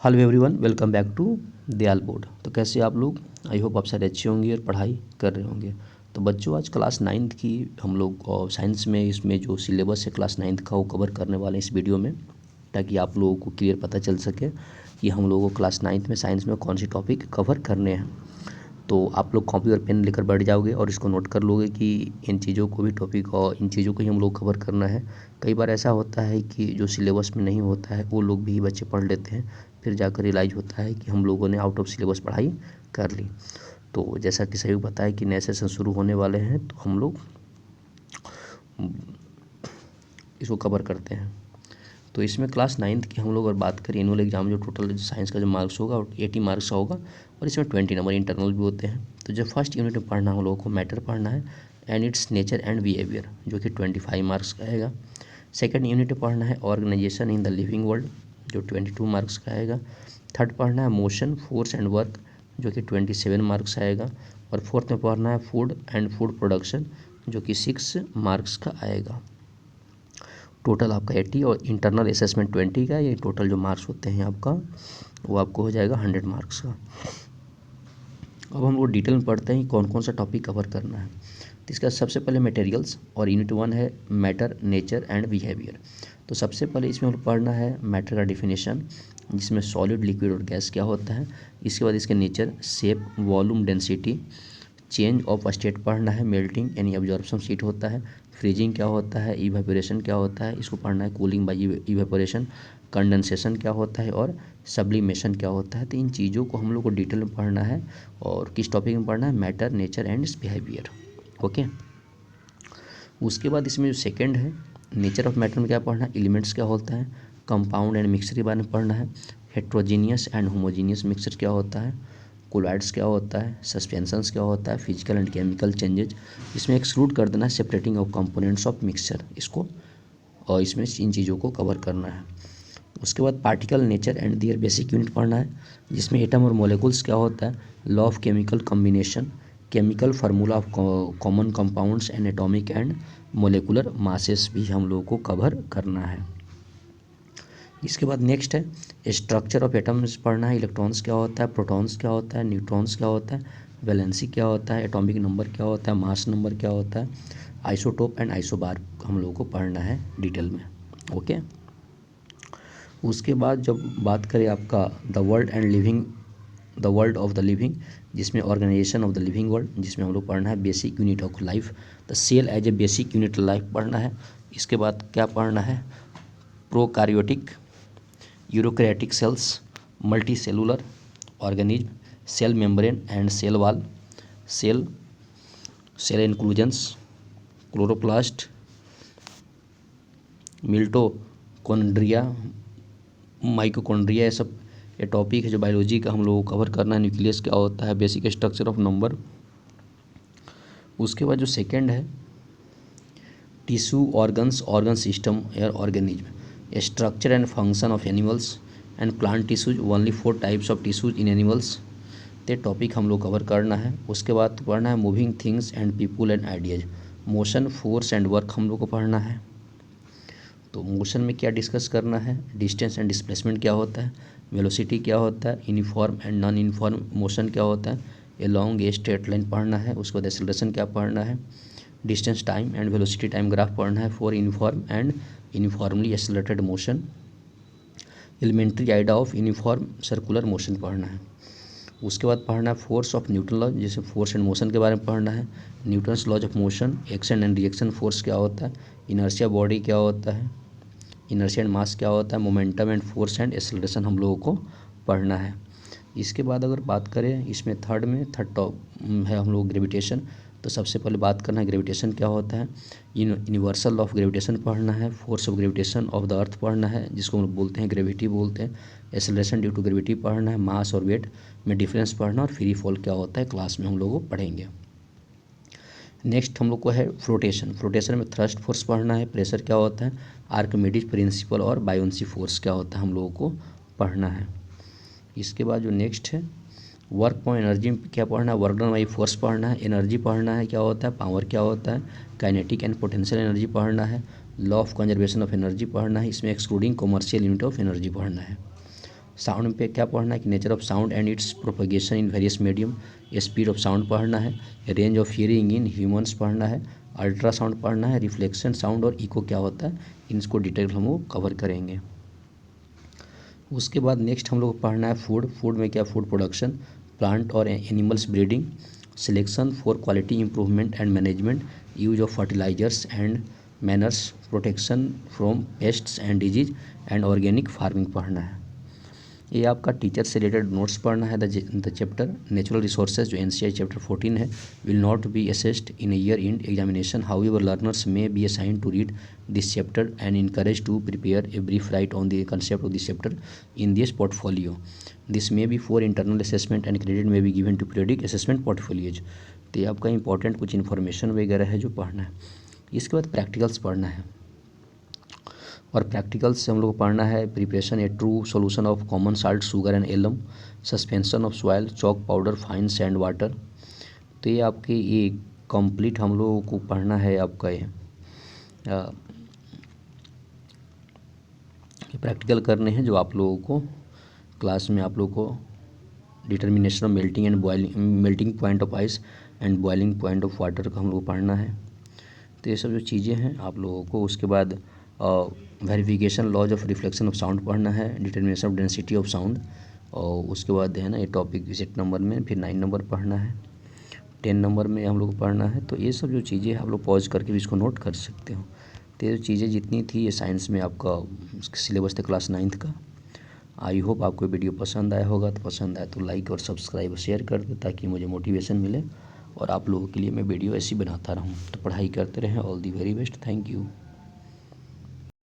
Hello everyone, welcome back to Dayal board. तो कैसे आप लोग? आई होप आप सारे अच्छे होंगे और पढ़ाई कर रहे होंगे। तो बच्चों, आज क्लास 9th की हम लोग साइंस में इसमें जो सिलेबस है क्लास 9th का वो कवर करने वाले हैं इस वीडियो में, ताकि आप लोगों को क्लियर पता चल सके कि हम लोगों को क्लास 9th में साइंस में कौन सी टॉपिक कवर करने हैं। तो आप लोग कॉपी और पेन लेकर बैठ जाओगे और इसको नोट कर लोगे कि इन चीज़ों को भी टॉपिक और इन चीज़ों को ही हम लोग कवर करना है। कई बार ऐसा होता है कि जो सिलेबस में नहीं होता है वो लोग भी बच्चे पढ़ लेते हैं, फिर जाकर रियलाइज़ होता है कि हम लोगों ने आउट ऑफ सिलेबस पढ़ाई कर ली। तो जैसा कि सही पता है कि नए सेशन शुरू होने वाले हैं, तो हम लोग इसको कवर करते हैं। तो इसमें क्लास 9th की हम लोग अगर बात करें, एनुअल एग्जाम जो टोटल साइंस का जो मार्क्स होगा 80 मार्क्स का होगा, और इसमें 20 नंबर इंटरनल भी होते हैं। तो जो फर्स्ट यूनिट में पढ़ना हम लोगों को मैटर पढ़ना है and it's nature and behaviour, जो कि 25 मार्क्स का आएगा। सेकेंड यूनिट में पढ़ना है organisation in the living world, जो 22 मार्क्स का आएगा। थर्ड पढ़ना है मोशन, फोर्स एंड वर्क, जो कि 27 मार्क्स आएगा। और फोर्थ में पढ़ना है फूड एंड फूड प्रोडक्शन, जो कि 6 मार्क्स का आएगा। टोटल आपका 80 और इंटरनल असेसमेंट 20 का, ये टोटल जो मार्क्स होते हैं आपका वो आपको हो जाएगा 100 मार्क्स का। अब हम लोग डिटेल में पढ़ते हैं कौन कौन सा टॉपिक कवर करना है। तो इसका सबसे पहले मटेरियल्स, और यूनिट 1 है मैटर, नेचर एंड बिहेवियर। तो सबसे पहले इसमें हम लोग पढ़ना है मैटर का डिफिनेशन, जिसमें सॉलिड, लिक्विड और गैस क्या होता है। इसके बाद इसके nature, shape, volume, density. Change of state पढ़ना है, मेल्टिंग यानी एब्जॉर्प्शन हीट होता है। फ्रीजिंग क्या होता है, इवेपोरेशन क्या होता है, इसको पढ़ना है। कूलिंग बाय इवेपोरेशन, कंडेंसेशन क्या होता है, और सब्लिमेशन क्या होता है। तो इन चीज़ों को हम लोग को डिटेल में पढ़ना है। और किस टॉपिक में पढ़ना है? Matter, nature and it's behaviour. Okay. उसके बाद इसमें जो सेकेंड है नेचर ऑफ मैटर में क्या पढ़ना है? एलिमेंट्स क्या होता है, कंपाउंड एंड मिक्सचर के बारे में पढ़ना है। हेट्रोजीनियस एंड होमोजीनियस मिक्सचर क्या होता है, कोलॉइड्स क्या होता है, सस्पेंशंस क्या होता है, फिजिकल एंड केमिकल चेंजेज। इसमें एक्सक्लूड कर देना है separating of components of mixture, इसको और इसमें इन चीज़ों को कवर करना है। उसके बाद particle, nature and their basic unit पढ़ना है, जिसमें एटम और मोलिकुल्स क्या होता है, law of chemical combination, chemical formula of common compounds and atomic and molecular masses भी हम लोगों को कवर करना है। इसके बाद नेक्स्ट है स्ट्रक्चर ऑफ एटम्स पढ़ना है, इलेक्ट्रॉन्स क्या होता है, प्रोटॉन्स क्या होता है, न्यूट्रॉन्स क्या होता है, वैलेंसी क्या होता है, एटॉमिक नंबर क्या होता है, मास नंबर क्या होता है, आइसोटोप एंड आइसोबार हम लोगों को पढ़ना है डिटेल में। ओके। उसके बाद जब बात करें आपका the world of the living, जिसमें organization of the living world, जिसमें हम लोग पढ़ना है basic unit of life, the cell as a basic unit life पढ़ना है। इसके बाद क्या पढ़ना है? Prokaryotic, eukaryotic cells, multicellular organism, cell membrane and cell wall, cell cell inclusions, chloroplast, mitochondria, mitochondria, ये सब ये टॉपिक है जो बायोलॉजी का हम लोगों को कवर करना है। न्यूक्लियस क्या होता है, बेसिक स्ट्रक्चर ऑफ नंबर। उसके बाद जो सेकंड है टिश्यू, ऑर्गन सिस्टम या organism, structure and function of animals and plant tissues, only 4 types of tissues in animals. ये टॉपिक हम लोग कवर करना है। उसके बाद पढ़ना है moving things and people and ideas, motion, force and work हम लोग को पढ़ना है। तो मोशन में क्या डिस्कस करना है? डिस्टेंस एंड डिस्प्लेसमेंट क्या होता है, वेलोसिटी क्या होता है, uniform and non uniform motion क्या होता है, along a straight line पढ़ना है। उसके बाद एक्सेलरेशन क्या पढ़ना है, distance time and velocity time graph पढ़ना है for uniform and uniformly accelerated motion. Elementary idea of uniform circular motion पढ़ना है। उसके बाद पढ़ना है फोर्स ऑफ न्यूटन लॉ, जैसे फोर्स एंड मोशन के बारे में पढ़ना है। Newton's laws of motion, action and reaction force क्या होता है, इनर्शिया बॉडी क्या होता है, इनर्शिया एंड मास क्या होता है, momentum and force and acceleration हम लोगों को पढ़ना है। इसके बाद अगर बात करें इसमें थर्ड टॉप है हम लोग ग्रेविटेशन। तो सबसे पहले बात करना है ग्रेविटेशन क्या होता है, यूनिवर्सल ऑफ ग्रेविटेशन पढ़ना है। Force of gravitation of the earth पढ़ना है, जिसको हम लोग बोलते हैं ग्रेविटी बोलते हैं। एक्सेलरेशन ड्यू टू ग्रेविटी पढ़ना है। मास और वेट में डिफरेंस पढ़ना, और फ्री फॉल क्या होता है क्लास में हम लोग को पढ़ेंगे। नेक्स्ट हम लोग को है फ्लोटेशन में थ्रस्ट फोर्स पढ़ना है। प्रेशर क्या होता है, आर्किमिडीज प्रिंसिपल और बायोन्सी फोर्स क्या होता है हम लोगों को पढ़ना है। इसके बाद जो नेक्स्ट है वर्क और एनर्जी क्या पढ़ना है, वर्क डन बाई फोर्स पढ़ना है। एनर्जी पढ़ना है क्या होता है, पावर क्या होता है, काइनेटिक एंड पोटेंशियल एनर्जी पढ़ना है। Law of conservation of energy पढ़ना है, इसमें excluding commercial unit of energy पढ़ना है। साउंड पे क्या पढ़ना है कि nature of sound and it's propagation in various medium, speed of sound पढ़ना है, range of hearing in humans पढ़ना है, अल्ट्रासाउंड पढ़ना है, रिफ्लेक्शन साउंड और इको क्या होता है, इनको डिटेल हम लोग कवर करेंगे। उसके बाद नेक्स्ट हम लोग पढ़ना है फूड। फूड में क्या, फूड प्रोडक्शन, प्लांट और animals breeding, selection for quality improvement and management, use of fertilisers and manures, protection from pests and disease and organic farming पढ़ना है। ये आपका टीचर से रिलेटेड नोट्स पढ़ना है। द चैप्टर नेचुरल रिसोर्सेज जो NCI chapter 14 है, will not be assessed in year end examination, however learners may be assign to read this chapter and encourage to prepare a brief write on the concept of this chapter in this portfolio. This may be for internal assessment and credit may be given to periodic assessment portfolios. तो ये आपका important कुछ information वगैरह है जो पढ़ना है। इसके बाद प्रैक्टिकल्स पढ़ना है, और प्रैक्टिकल्स से हम लोग को पढ़ना है preparation a true solution of common salt sugar and alum, suspension of soil, chalk powder, fine sand water. तो ये आपके ये कंप्लीट हम लोगों को पढ़ना है। आपका ये प्रैक्टिकल करने हैं जो आप लोगों को क्लास में आप लोगों को determination of melting and boiling, melting point of ice and boiling point of water का हम लोग को पढ़ना है। तो ये सब जो चीज़ें हैं आप लोगों को। उसके बाद verification laws of reflection of sound पढ़ना है, determination of density of sound, और उसके बाद है ना ये टॉपिक 8 नंबर में, फिर 9 नंबर पढ़ना है, 10 नंबर में हम लोग को पढ़ना है। तो ये सब जो चीज़ें आप लोग पॉज करके भी इसको नोट कर सकते हो। तो ये चीज़ें जितनी थी ये साइंस में आपका सिलेबस था क्लास 9th का। आई होप आपको वीडियो पसंद आया होगा। तो पसंद आया तो लाइक और सब्सक्राइब और शेयर कर दो ताकि मुझे मोटिवेशन मिले और आप लोगों के लिए मैं वीडियो ऐसी बनाता रहूँ। तो पढ़ाई करते रहें। All the very best. Thank you.